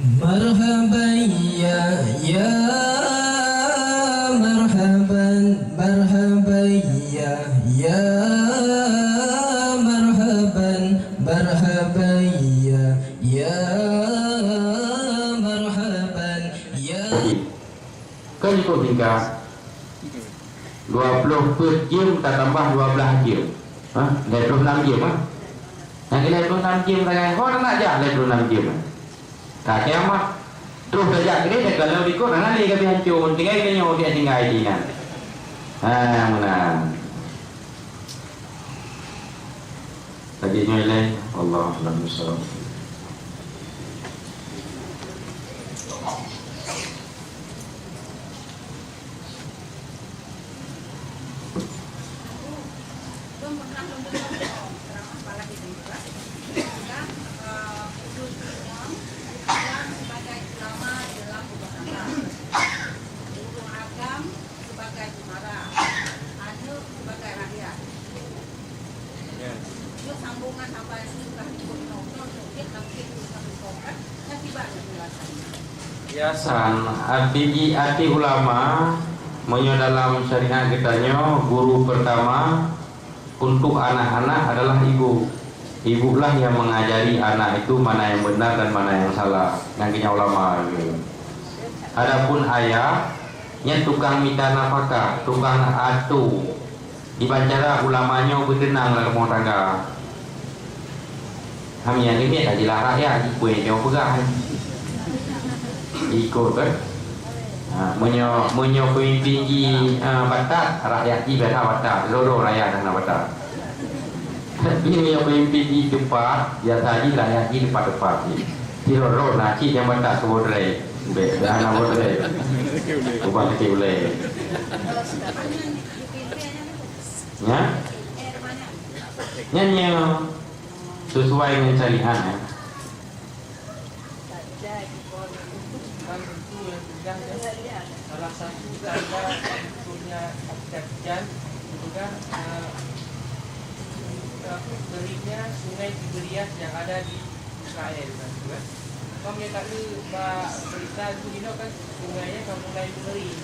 Marhaban ya marhaban marhaban ya marhaban marhaban ya marhaban ya. Kan ikut tingkat 20 per jam tak tambah 12 jam. Hah? 26 jam ah. Yang 26 jam tak kau nak aja 26 jam. Tak kiamat. Terus saja ini kalau ikut nanti kami hancur tinggal ini nyawa dia tinggal ini kan. Mana? Tadi nilai Allah Alhamdulillah. Biasan arti ulama menyo dalam syariat kitanya guru pertama untuk anak-anak adalah ibu. Ibulah yang mengajari anak itu mana yang benar dan mana yang salah. Yang kini ulama gitu. Adapun ayahnya tukang minta nafkah, tukang atu. Dibacara ulamanya berdenang dalam rumah tangga. Kami yang ini tak jelas rakyat ibu yang pegang. Ikut kan menyo pemimpin di batat rakyat di bawah batat loro rakyat dan batat ini yang pemimpin di depan ya tadi rakyat di depan di loro nasi yang batat sebodre anak bodre ubah kecil ya nyanyi sesuai dengan syariat ya. Salah satu adalah punya kajian juga berinya sungai Tigris yang ada di Israel kan. Kau yang tak berita itu ini kan sungainya kan mulai mengering.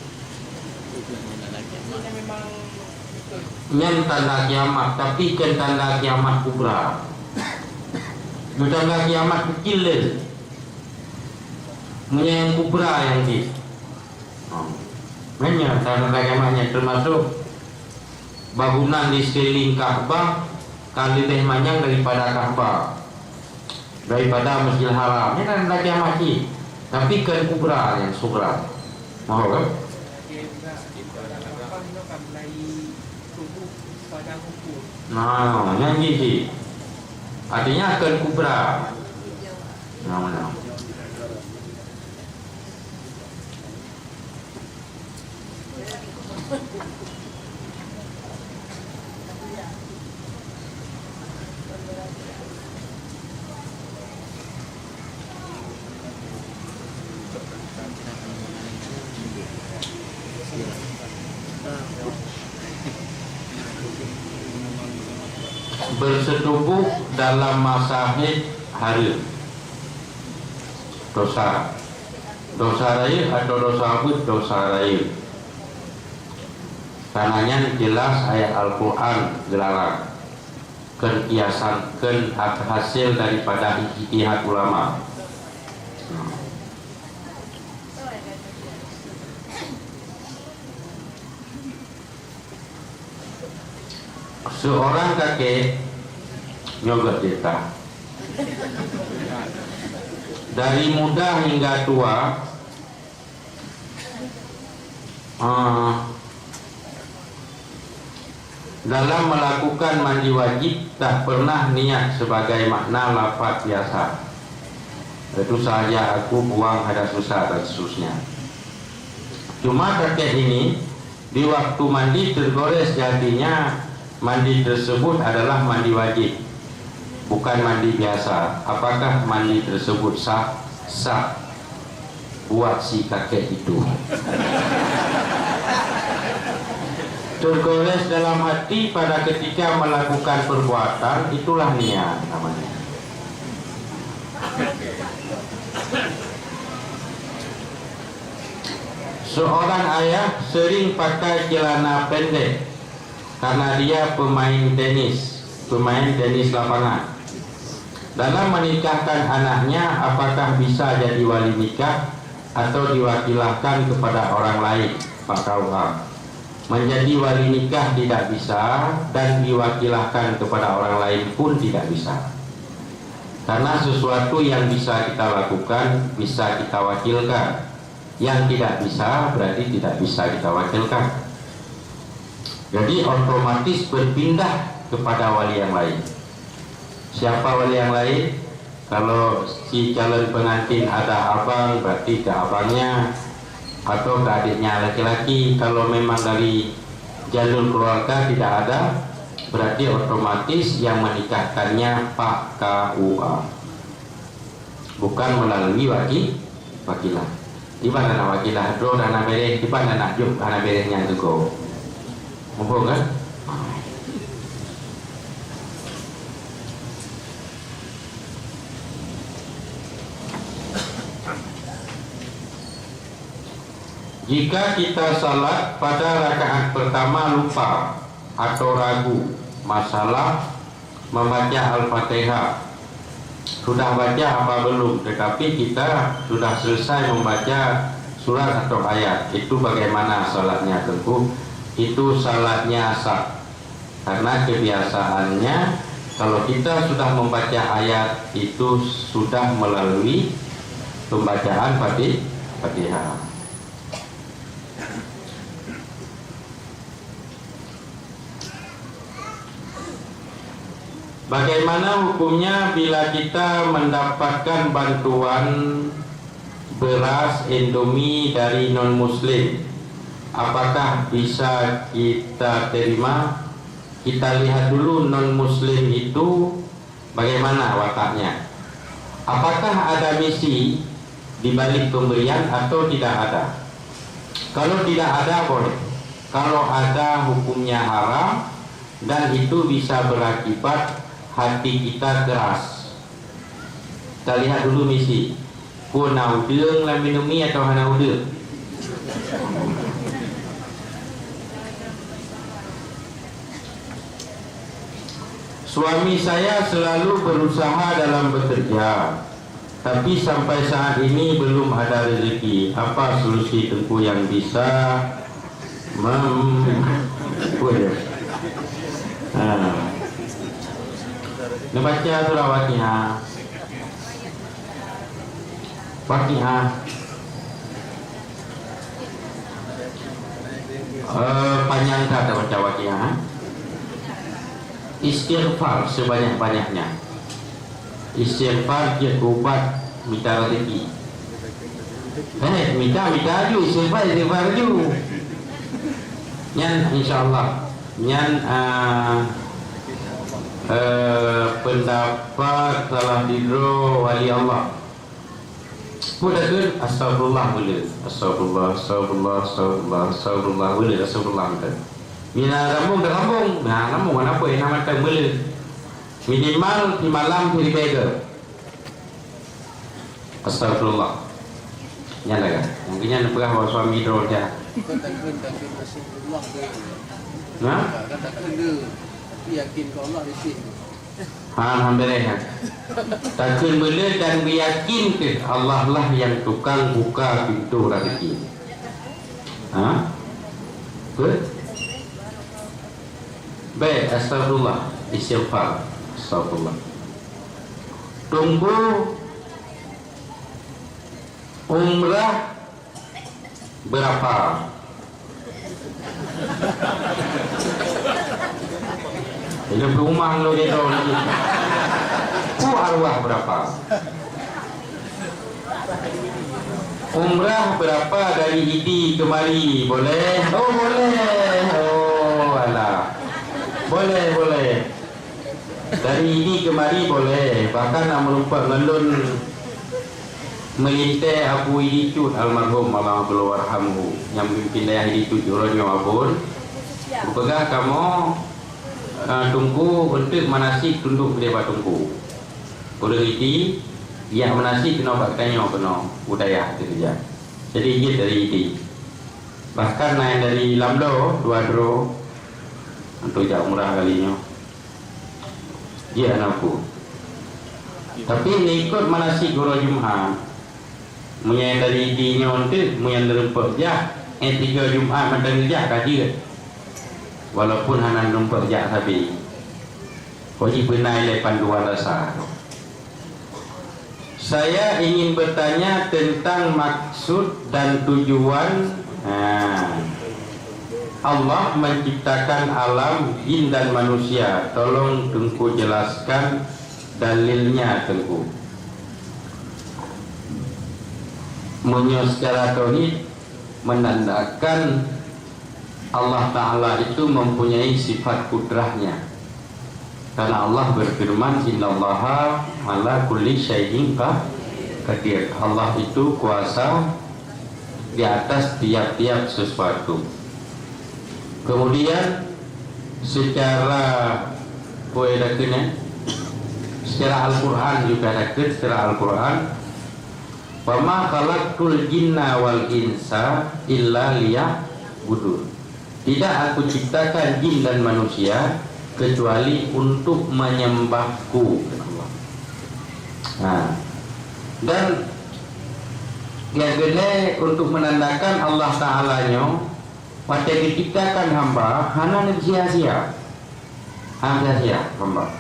Ini memang betul. Ini tanda kiamat, tapi kan tanda kiamat kubra. Tanda kiamat kecil deh. Yang kubra yang di banyak tanda kiamatnya termasuk bangunan di sekeliling Ka'bah kali lebih panjang daripada Ka'bah, daripada Masjidil Haram. Ini tanda kiamat sih, tapi kan kubra yang sugra mau kan? Nah, yang sih artinya akan kubra. Nah. Bersetubuh dalam masa haid hari dosa raya atau dosa abud dosa raya. Karenanya jelas ayat Al-Quran dilarang kiasan hasil daripada ijtihad ulama. Seorang kakek nyogot kita dari muda hingga tua dalam melakukan mandi wajib tak pernah niat sebagai makna lafaz biasa. Itu saja aku buang ada susah dan seterusnya. Cuma kakek ini di waktu mandi tergores jadinya mandi tersebut adalah mandi wajib, bukan mandi biasa. Apakah mandi tersebut sah? Sah buat si kakek itu. Tergores dalam hati pada ketika melakukan perbuatan, itulah niat namanya. Seorang ayah sering pakai celana pendek karena dia pemain tenis lapangan. Dalam menikahkan anaknya, apakah bisa jadi wali nikah atau diwakilkan kepada orang lain? Pak KUA, menjadi wali nikah tidak bisa dan diwakilkan kepada orang lain pun tidak bisa. Karena sesuatu yang bisa kita lakukan bisa kita wakilkan, yang tidak bisa berarti tidak bisa kita wakilkan. Jadi otomatis berpindah kepada wali yang lain. Siapa wali yang lain? Kalau si calon pengantin ada abang, berarti ke abangnya atau ke adiknya laki-laki. Kalau memang dari jalur keluarga tidak ada, berarti otomatis yang menikahkannya Pak KUA, bukan melalui wakilah. Di mana nak wakilah do dana bereh, di mana nak juk dana berehnya juga. Mumpung kan? Jika kita salat pada rakaat pertama lupa atau ragu masalah membaca Al-Fatihah, sudah baca apa belum, tetapi kita sudah selesai membaca surat atau ayat, itu bagaimana salatnya? Tentu itu salatnya sah, karena kebiasaannya kalau kita sudah membaca ayat itu sudah melalui pembacaan Fatihah. Bagaimana hukumnya bila kita mendapatkan bantuan beras Indomie dari non-muslim? Apakah bisa kita terima? Kita lihat dulu non-muslim itu bagaimana wataknya. Apakah ada misi di balik pemberian atau tidak ada? Kalau tidak ada boleh. Kalau ada hukumnya haram dan itu bisa berakibat hati kita keras. Kita lihat dulu misi. Ku nak udang lah minumi atau hana udang? Suami saya selalu berusaha dalam bekerja, tapi sampai saat ini belum ada rezeki. Apa solusi Tengku yang bisa membaca surah Fatihah, panjang kata baca Fatihah, istighfar sebanyak-banyaknya. Istighfar dia ubat minta rezeki. Minta ju istighfar ju. Nyan insyaallah nyan pendapat salah didro wali Allah. Mudahkan astagfirullah boleh, astagfirullah boleh, astagfirullah boleh. Bila rambung terambung, nah rambung mana apa yang nama tak boleh. Minimal di malam di beggar. Astagfirullah. Nyala kan? Mungkinnya nak pernah bawa suami dro dia. Nah? Yakin kalau Allah di sini. Alhamdulillah. Takkan boleh dan yakin ke Allah lah yang tukang buka pintu rezeki. Betul? Baik, astagfirullah, istighfar, astagfirullah. Tunggu umrah berapa? Hidup rumah lo dia tahu lagi. Arwah berapa? Umrah berapa dari Idi kemari? Boleh? Oh boleh. Oh alah. Boleh. Dari Idi kemari boleh. Bahkan nak melumpat ngelun melintai Abu Idi Cut almarhum Allahu warhamhu yang memimpin daya Idi Cut Juronyo Abun. Berpegang kamu tunggu untuk manasik tunduk dia tunggu. Orang itu yang manasik kena buat tanya kena budaya tu saja. Jadi dia dari itu. Bahkan naik dari Lamdo 2 dro untuk jak umrah kalinya. Dia anakku. Tapi ni ikut manasik guru Jumaat. Munyan dari dinyo tu, munyan derempek jak, 3 Jumaat madang jak kaji. Walaupun hanan derempek jak sabi. Koji benai lepan 2 rasa. Saya ingin bertanya tentang maksud dan tujuan Allah menciptakan alam jin dan manusia. Tolong Tengku jelaskan dalilnya Tengku. Munyo secara tauhid menandakan Allah Ta'ala itu mempunyai sifat kudrahnya. Karena Allah berfirman, innallaha ala kulli syai'in qadir. Allah itu kuasa di atas tiap-tiap sesuatu. Kemudian secara secara Al-Quran juga secara Al-Quran, wa ma khalaqtul jinna wal insa illa liya'budun. Tidak aku ciptakan jin dan manusia kecuali untuk menyembahku. Dan yang gede untuk menandakan Allah Ta'ala-nya pada diciptakan hamba hana sia-sia. Sia-sia hamba.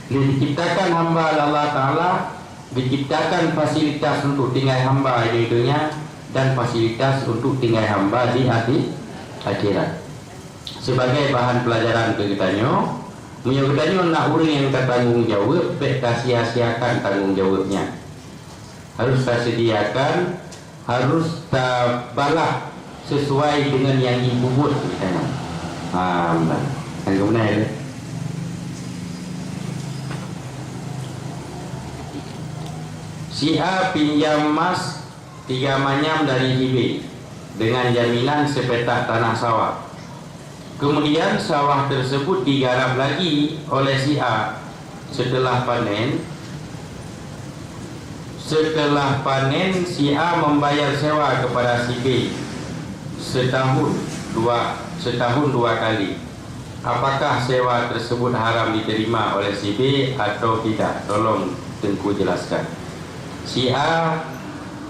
Diciptakan hamba Allah Ta'ala, diciptakan fasilitas untuk tinggal hamba di dunia dan fasilitas untuk tinggal hamba di akhirat. Sebagai bahan pelajaran ke kitanya, menyogodannya nak orang yang bertanggung jawab, tak sia-siakan tanggung jawabnya. Harus tak sediakan, harus tak balas sesuai dengan yang ibu buat kitanya. Yang kemudian si A pinjam emas 3 manyam dari IB dengan jaminan sepetak tanah sawah. Kemudian sawah tersebut digarap lagi oleh si A. Setelah panen si A membayar sewa kepada si B setahun dua kali. Apakah sewa tersebut haram diterima oleh si B atau tidak? Tolong Tengku jelaskan. Si A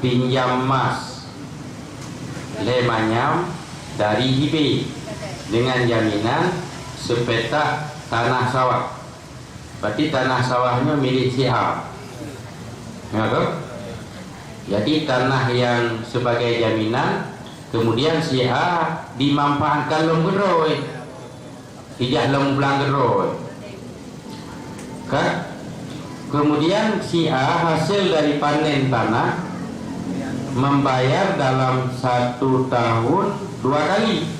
pinjam emas 5 manyam dari IB dengan jaminan sepetak tanah sawah. Berarti tanah sawahnya milik si A. Jadi tanah yang sebagai jaminan, kemudian si A dimanfaatkan lom geroi, tidak lom belang geroi. Kemudian si A hasil dari panen tanah membayar dalam 1 tahun 2 kali.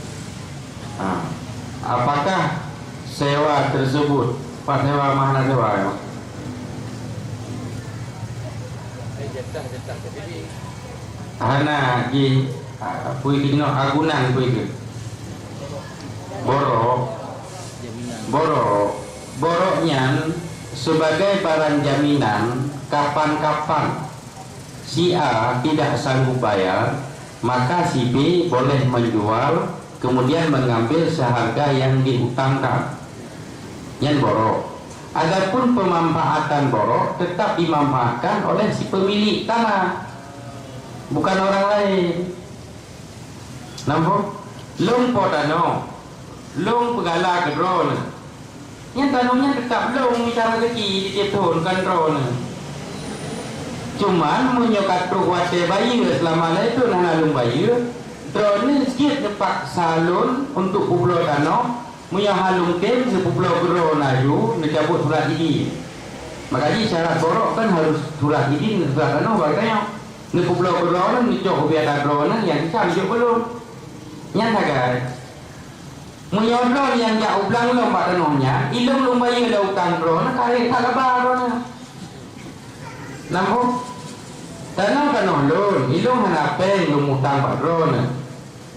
Apakah sewa tersebut Pak sewa mana sewa ya? Hana di kui kino agunan kui ke boroknya sebagai barang jaminan. Kapan-kapan si A tidak sanggup bayar, maka si B boleh menjual, kemudian mengambil seharga yang diutangkan. Yang borok. Adapun pemanfaatan borok tetap dimanfaatkan oleh si pemilik tanah, bukan orang lain. Nampak? Long potano, long pegala ke drone. Yang tanahnya tetap long bicara kaki di tiap tahun kan drone. Cuman menyokat wate bayi selama itu nana long bayi. Drone sikit depak salon untuk pulau tanah. Muya halung kem sepulau gero naju dicabut surat izin. Makanya syarat borok kan harus surat izin surat tanah bagainya. Ni pulau gero nan dicok biada gero nan yang dicari jok belum. Yang tagai. Muya drone yang jak ublang lom pada tanahnya, ilung lom bayi ada utang drone kare tak lebar drone. Nampak? Tanah tanah lon, ilung hanapen lom utang pada drone.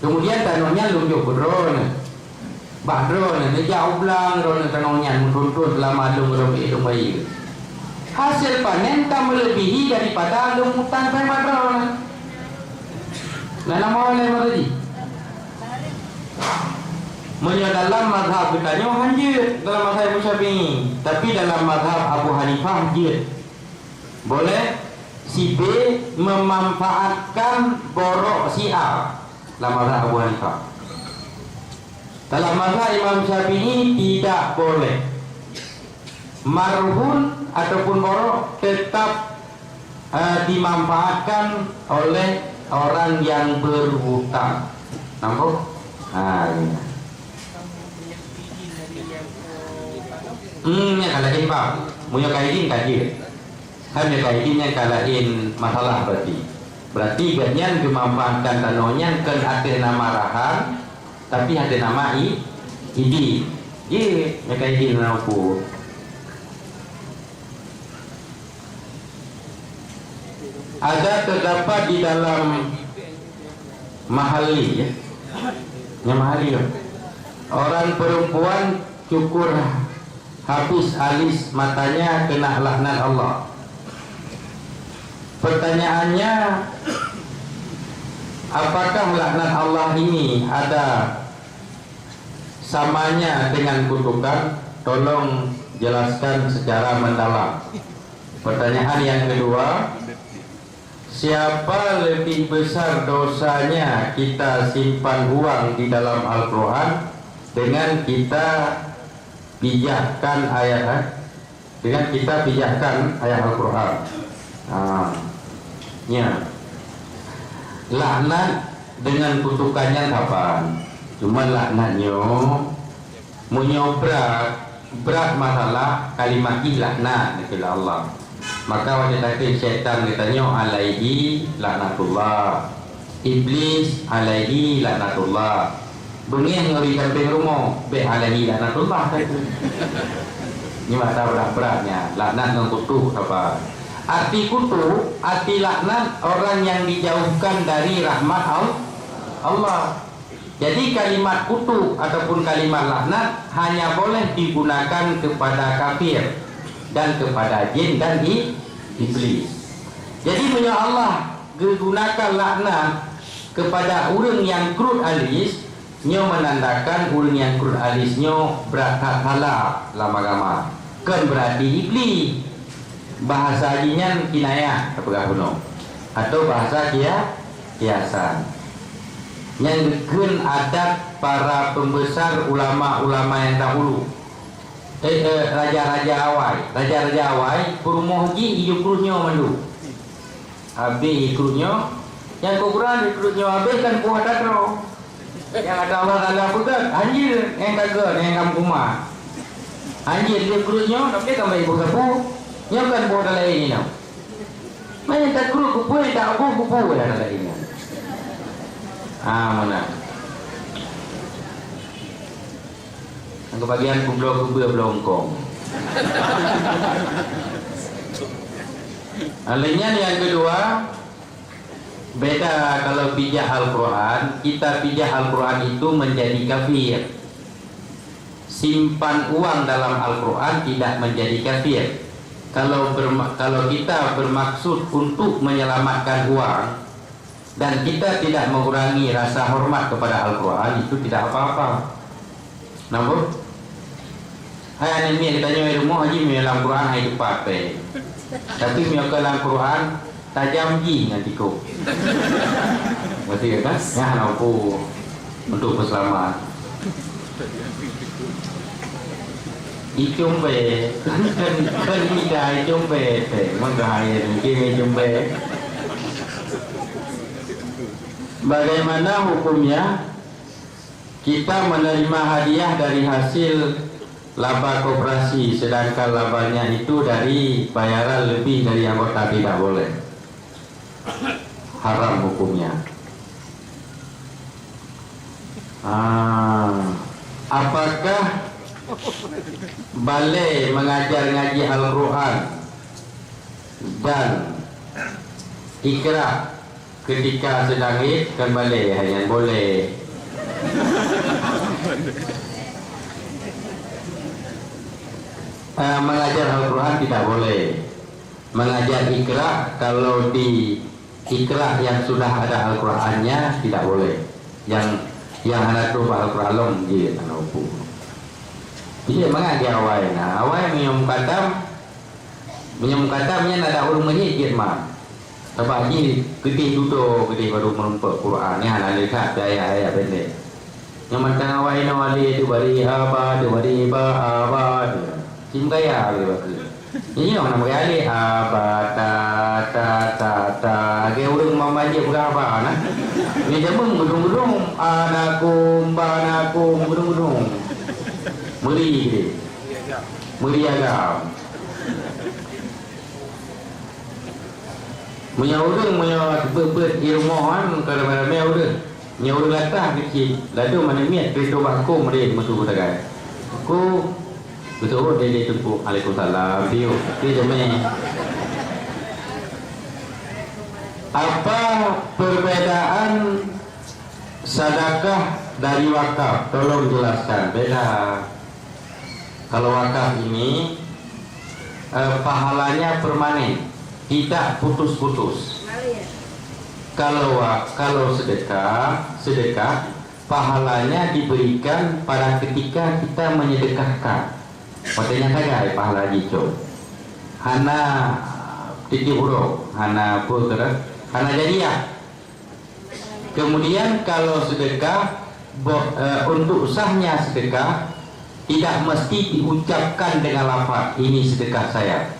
Kemudian tanahnya lom jok drone. Drone ni jauh belang drone tanahnya menuntut selama adung lebih bayi. Hasil panen tak melebihi daripada adung hutang pada drone. Nana mau lewat tadi. Dalam mazhab bertanya hanjir dalam mazhab Imam Syafi'i, tapi dalam mazhab Abu Hanifah hanjir. Boleh si B memanfaatkan borok si A dalam mazhab Abu Hanifah. Dalam mazhab Imam Syafi'i tidak boleh. Marhun ataupun borok tetap dimanfaatkan oleh orang yang berhutang. Nampak? Ini. Yang kalahin pak, punya kaidin kadir. Hanya kaidin yang kalahin masalah berarti ganyan dimanfaatkan tanonya kan ada nama rahan, tapi ada nama idi. Ye, yang kaidin aku. Ada terdapat di dalam mahali ya. Yang mahali ya. Orang perempuan cukur habis alis matanya kena laknat Allah. Pertanyaannya, apakah laknat Allah ini ada samanya dengan kutukan? Tolong jelaskan secara mendalam. Pertanyaan yang kedua, siapa lebih besar dosanya kita simpan uang di dalam Al-Quran dengan kita pijahkan ayat Al-Quran. Ya. Laknat dengan kutukannya kapan? Cuma laknatnya berat masalah kalimat laknat kepada Allah. Maka wanita syaitan katanya alaihi laknatullah, iblis alaihi laknatullah. Bunyi ngeri kampung rumah be alaihi laknatullah itu. Ini mata berat-beratnya laknat dengan kutu apa? Arti kutu, arti laknat orang yang dijauhkan dari rahmat Allah. Jadi kalimat kutu ataupun kalimat laknat hanya boleh digunakan kepada kafir dan kepada jin dan iblis. Jadi punya Allah gunakan laknat kepada orang yang krut alis, nyo menandakan orang yang krut alis nyo berat halal dalam agama. Kan berarti iblis. Bahasa jinnya kinayah apakah kuno atau bahasa kiasan. Yang deken adat para pembesar ulama-ulama yang dahulu. Raja-raja awai perumoh ji hidup krutnya mandu. Habis krutnya yang kuburan krutnya habis kan buah datro. Yang ada Allah Taala pegang anjir yang kagak yang kamu kumah. Anjir dia krutnya tapi tambah ibu sapu. Yang kan buah dalam ini nak. Mana tak krut kupu tak kupu dalam ini. Mana? Yang kebagian kublo belongkong. Alihnya yang kedua, beda kalau pijah Al-Quran. Kita pijah Al-Quran itu menjadi kafir. Simpan uang dalam Al-Quran tidak menjadi kafir. Kalau kita bermaksud untuk menyelamatkan uang dan kita tidak mengurangi rasa hormat kepada Al-Quran, itu tidak apa-apa. Namun, hai ini ditanya di rumah haji dalam Quran hai cepat tapi dalam Quran tajam ji nanti kau. Berarti kan? Ya aku untuk berselamat. Icumbe kan tidak icumbe menggaya mungkin icumbe. Bagaimana hukumnya kita menerima hadiah dari hasil laba koperasi sedangkan labanya itu dari bayaran lebih dari anggota? Tidak boleh, haram hukumnya. Apakah balai mengajar ngaji Al-Quran dan ikrah ketika sedang id kan balai hanya boleh? Mengajar Al-Quran tidak boleh. Mengajar ikrah, kalau di ikrah yang sudah ada Al-Qurannya tidak boleh. Yang yang anak tu bahal peralom je anak upu. Jadi mana dia awal na awal minum katamnya ada urung menjijit mah. Sebab ni kedih duduk kedih baru menumpuk Quran ni anak lihat ayat-ayat pendek. Yang mentang awal na wali tu bari aba tu bari ba aba tu. Sim gaya dia bagi. Ini orang nama kali aba ta ke urung mama dia berapa nah. Ni jamun gudung-gudung anakum gudung-gudung. Meri agam. Punya urang punya ber di rumah kan kalau ramai urang. Punya urang latah kecil. Lalu mana miat kereta bakku meri metu tagai. Aku betul dia tempuh Waalaikumsalam dia jamin. Apa perbedaan sedekah dari wakaf? Tolong jelaskan. Beda. Kalau wakaf ini pahalanya permanen, tidak putus-putus. Kalau sedekah pahalanya diberikan pada ketika kita menyedekahkan. Padanya tagai pahala jico. Hana titi huruf, hana putra, hana jadiah. Kemudian kalau sedekah untuk sahnya sedekah tidak mesti diucapkan dengan lafaz ini sedekah saya.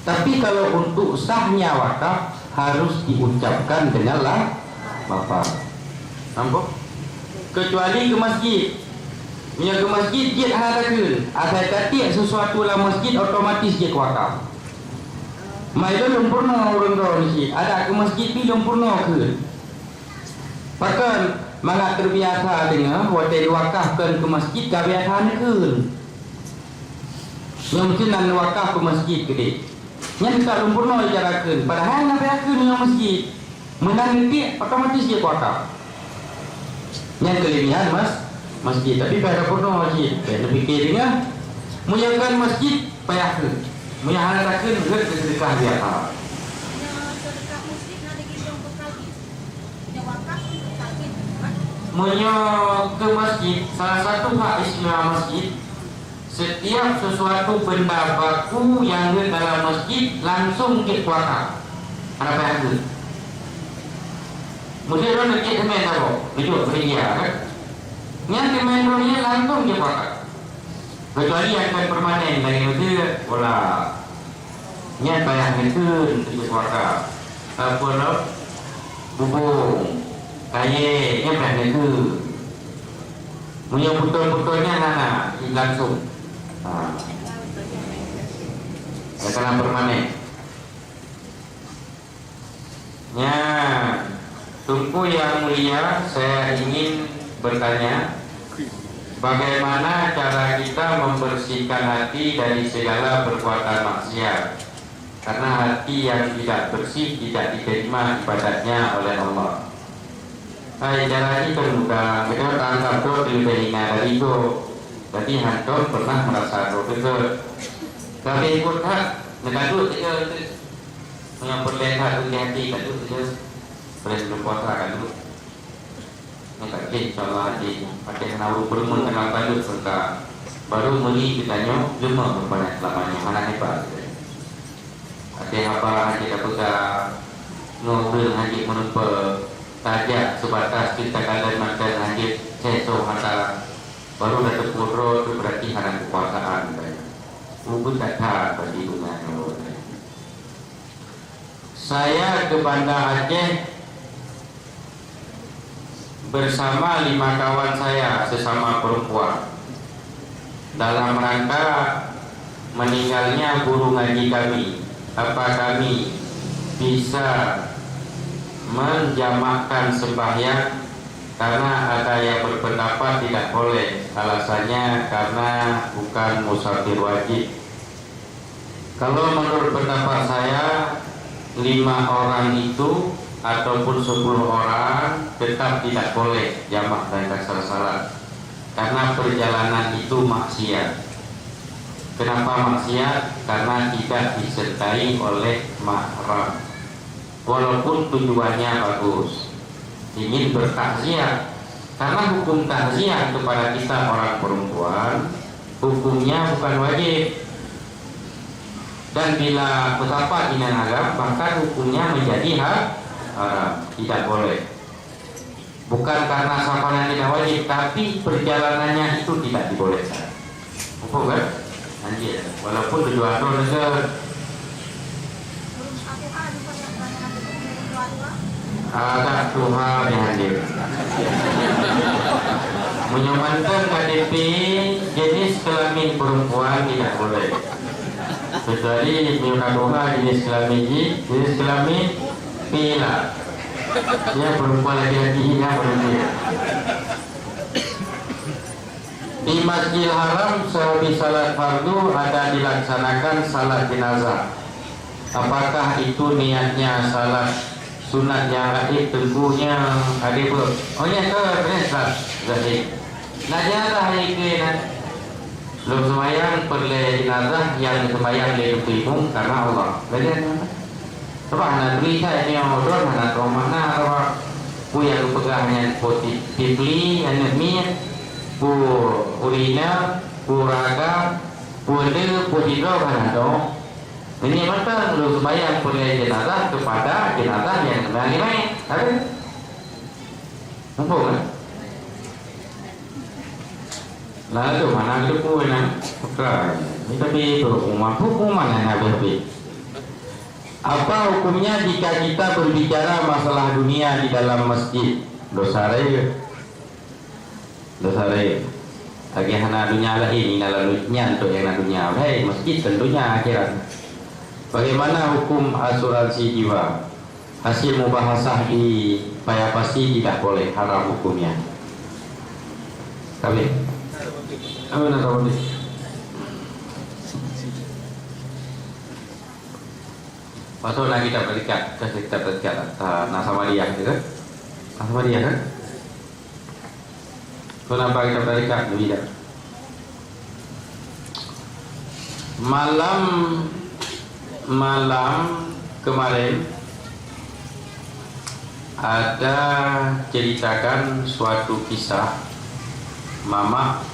Tapi kalau untuk sahnya wakaf harus diucapkan dengan lafaz. Nampak? Kecuali ke masjid. Punya ke masjid dia hadakan. Asal kata sesuatu lah masjid otomatis dia wakaf. Mai itu lempurna orang tua ni. Ada ke masjid ni lempurna ke? Bahkan mangat terbiasa dengan hotel diwakafkan ke masjid kebiasaan ke. Yang mungkin nak wakaf ke masjid ke dia. Yang tak lempurna dijarakan. Padahal nak biarkan dengan masjid. Menang nanti otomatis dia wakaf. Yang kelebihan masjid. Tapi pada purna masjid. Saya fikir dengan menjaga masjid payah ke. Menjaga ke sedekah dia. Ke masjid, salah satu hak istimewa masjid, setiap sesuatu benda baku yang ada dalam masjid langsung kita wakaf. Ada payah ke. Mesti orang nak kita main apa? Hidup beria kan? Yang main rohnya langsung dia pakai. Kecuali akan permanen dari itu, bola. Yang banyak itu dia pakai. Apa lo? Bubung, kaye, yang banyak itu. Punya betul-betulnya nana langsung. Akan permanen. Ya, Tunku yang mulia, saya ingin bertanya, bagaimana cara kita membersihkan hati dari segala perbuatan maksiat? Karena hati yang tidak bersih tidak diterima ibadahnya oleh Allah. Cara ini mudah. Kita tangkap doa lebih hina dari itu. Jadi hantu pernah merasa doa. Tapi ikut hak, ngadu saja itu. Yang perlihat hati ngadu saja. Boleh sebelum puasa kan dulu. Ini tak kira insyaAllah hati. Pakai kenal berumur kenal bandut serta baru muli kitanya lima berbanyak selamanya. Mana hebat. Hati apa hati tak buka ngobrol hati menumpah tajak sebatas kita kalian makan hati sesuatu hantar baru dapat pura itu berarti hanya kekuasaan. Mungkin tak tahu bagi dunia. Saya ke Banda Aceh bersama 5 kawan saya sesama perempuan dalam rangka meninggalnya guru ngaji kami. Apa kami bisa menjamakkan sembahyang? Karena ada yang berpendapat tidak boleh, alasannya karena bukan musafir wajib. Kalau menurut pendapat saya 5 orang itu ataupun 10 orang tetap tidak boleh jamak dan kasar salat karena perjalanan itu maksiat. Kenapa maksiat? Karena tidak disertai oleh mahram. Walaupun tujuannya bagus, ingin bertakziah, Karena hukum takziah kepada kita orang perempuan hukumnya bukan wajib. Dan bila betapa ini agama, bahkan hukumnya menjadi hak tidak boleh. Bukan karena safaran tidak wajib, tapi perjalanannya itu tidak dibolehkan. Betul kan? Anjir, walaupun tujuan itu agak Tuhan yang hadir. Menyamankan KTP jenis kelamin perempuan tidak boleh. Kecuali Miradoha jenis kelamin pila. Ya perempuan laki-laki yang berhenti. Di Masjidil Haram sehabis salat fardu ada dilaksanakan salat jenazah. Apakah itu niatnya salat sunat yang raib? Tentunya ada ber. Oh ya ke benar Zahid. Nah jenazah ini belum sembahyang perlu jenazah yang sembahyang di umum karena Allah. Bagaimana? Sebab anak berita ini yang odor, anak mana orang pu yang pegahnya positifly, anak mir, pu urina, pu raga, pu ende, pu hidro kan ada. Ini mata belum sembahyang perlu jenazah kepada jenazah yang sembahyang di mana? Ada? Nampak kan? Lalu mana ada pu yang pegah? Ini tapi rumah pu mana yang habis? Apa hukumnya jika kita berbicara masalah dunia di dalam masjid? Dosa raya. Dosa raya. Lagi hana dunia lain, lalunya untuk yang dunia. Hei, masjid tentunya akhirat. Bagaimana hukum asuransi jiwa? Hasil mubahasah di Payapasi tidak boleh, haram hukumnya. Tapi, apa nak tahu ni? Masuklah kita berikat, kita berikat Nasamadiyah gitu kan? Nasamadiyah kan? Kenapa kita berikat? Tidak. Malam kemarin ada ceritakan suatu kisah mama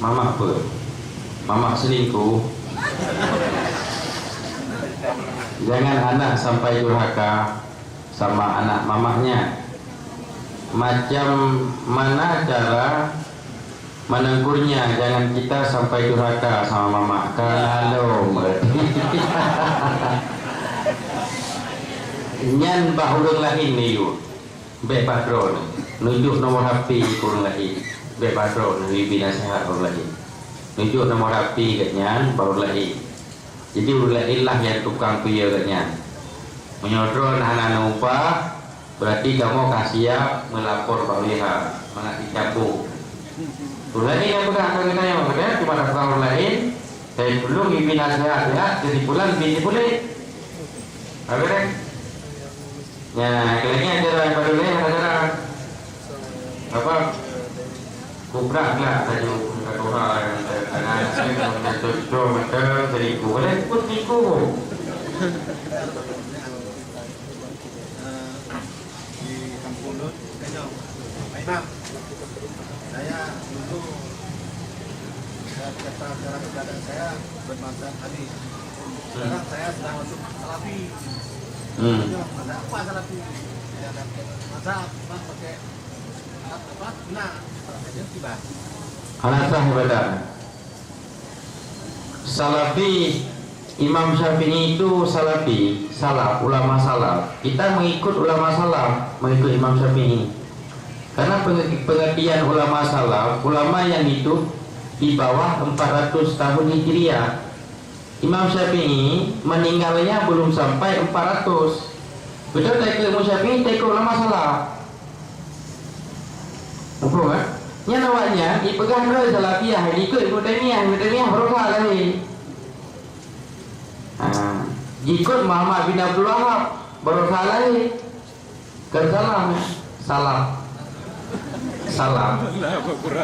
apa? Mama selingkuh. Jangan anak sampai durhaka sama anak mamanya. Macam mana cara menegurnya? Jangan kita sampai durhaka sama mama. Kalau nyan bahulun lain ni yuk be patron nunjuk nomor HP kurang lain be patron lebih nasihat kurang lain nunjuk nomor HP katnya baru lain. Jadi ulailah yang tukang puya katnya menyodron anak upah, berarti kamu siap melapor Pak Liha mengasih cabut. Ulai yang pegang kena yang makanya cuma tukang lain. Saya belum ibu nasihat ya, jadi bulan bini boleh. Apa deh? Ya, kalian acara yang baru ni acara apa? Kubrak lah tadi orang anak saya untuk macam seribu boleh pun tiku. Di kampung Lut, Kenyong, Pak Imam. Saya dulu kata cara keadaan saya bermanfaat tadi. Sekarang saya sedang masuk salafi. Ada apa salafi? Ada mazhab, pakai apa? Nah, tiba. Alasan ibadah. Salafi, Imam Syafi'i itu salafi, salaf, ulama salaf. Kita mengikut ulama salaf, mengikut Imam Syafi'i. Karena pengertian ulama salaf, ulama yang hidup di bawah 400 tahun Hijriah. Imam Syafi'i meninggalnya belum sampai 400. Betul tak ke Imam Syafi'i, tak ke ulama salaf. Betul kan? Yang awaknya dipegang oleh salafiyah, ikut Ibnu Taimiyah berusaha lagi. Ikut Muhammad bin Abdul Wahab berusaha lagi. Kesalam, salam,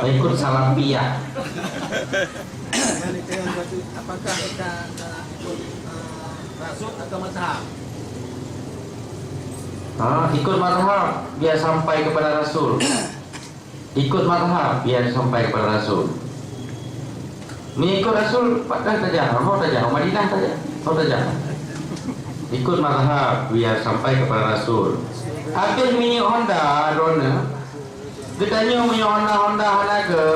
ikut salafiyah. Apakah kita ikut rasul atau mazhab? Ikut mazhab biar sampai kepada Rasul. Ikut mazhab biar sampai kepada Rasul. Mengikut Rasul pakai saja, Madinah saja, ikut mazhab biar sampai kepada Rasul. Habis minyak Honda, Rona, ditanya minyak Honda hanaga,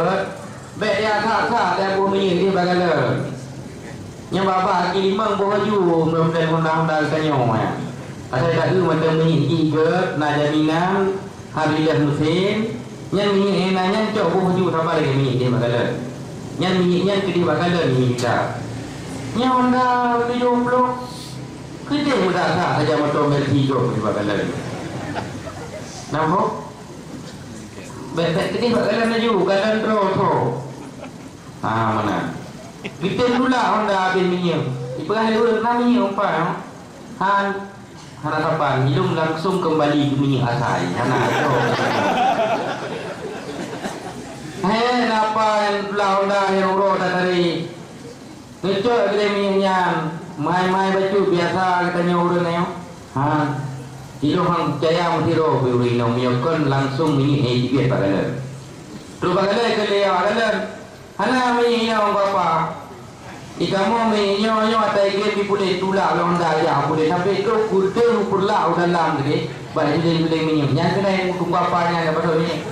baik dia tak dia buah minyak dia bagaimana? Yang bapa kirimang buah haju, mudah-mudahan Honda ditanya ya. Asal tak macam minyak tiga, nak jaminan hari dah musim. Yang minyak enaknya cok buah haju tambah lagi minyak dia bagaimana? Yang minyaknya kedua bagaimana minyak kita? Yang Honda 70, kerja mudah tak saja motor Mercedes kedua bagaimana? Nampak? Baik-baik kedua bagaimana juga kalan terus. Mana? Kita pula Honda habis minyak. Iperah dulu nak minyak umpan. Harapan hidung langsung kembali ke minyak asal. Hei, apa yang pula Honda yang urut tadi? Ngecok kita minyaknya, mai baju biasa kita nyurut ni. Hidung hang jaya mutiro biuri no miokon langsung minyak biar bagaimana? Terus bagaimana kalau bagaimana? Hana minyaknya orang bapa. Ikamu minyaknya atai game boleh tulak Honda ya boleh sampai tu kuda pula dalam tadi. Baik jadi boleh minyaknya kena yang bapanya apa tu minyak.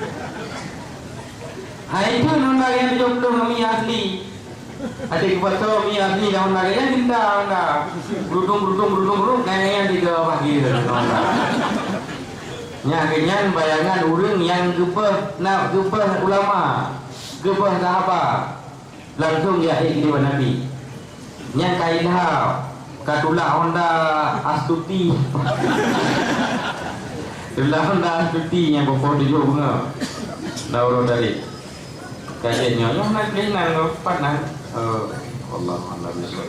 Itu Honda yang 70 kami asli. Ada kepada kami asli dan Honda yang kita Honda. Berudung kayaknya 3 pagi Honda. Nyaknya bayangan orang yang gebah nak gebah ulama, gebah sahabat. Langsung ya ikut Nabi. Yang kaidah katulah Honda Astuti. Itulah Honda Astuti yang berpon di bunga. Dauro dari kayaknya yang nak beli nang panas. Allah bisa.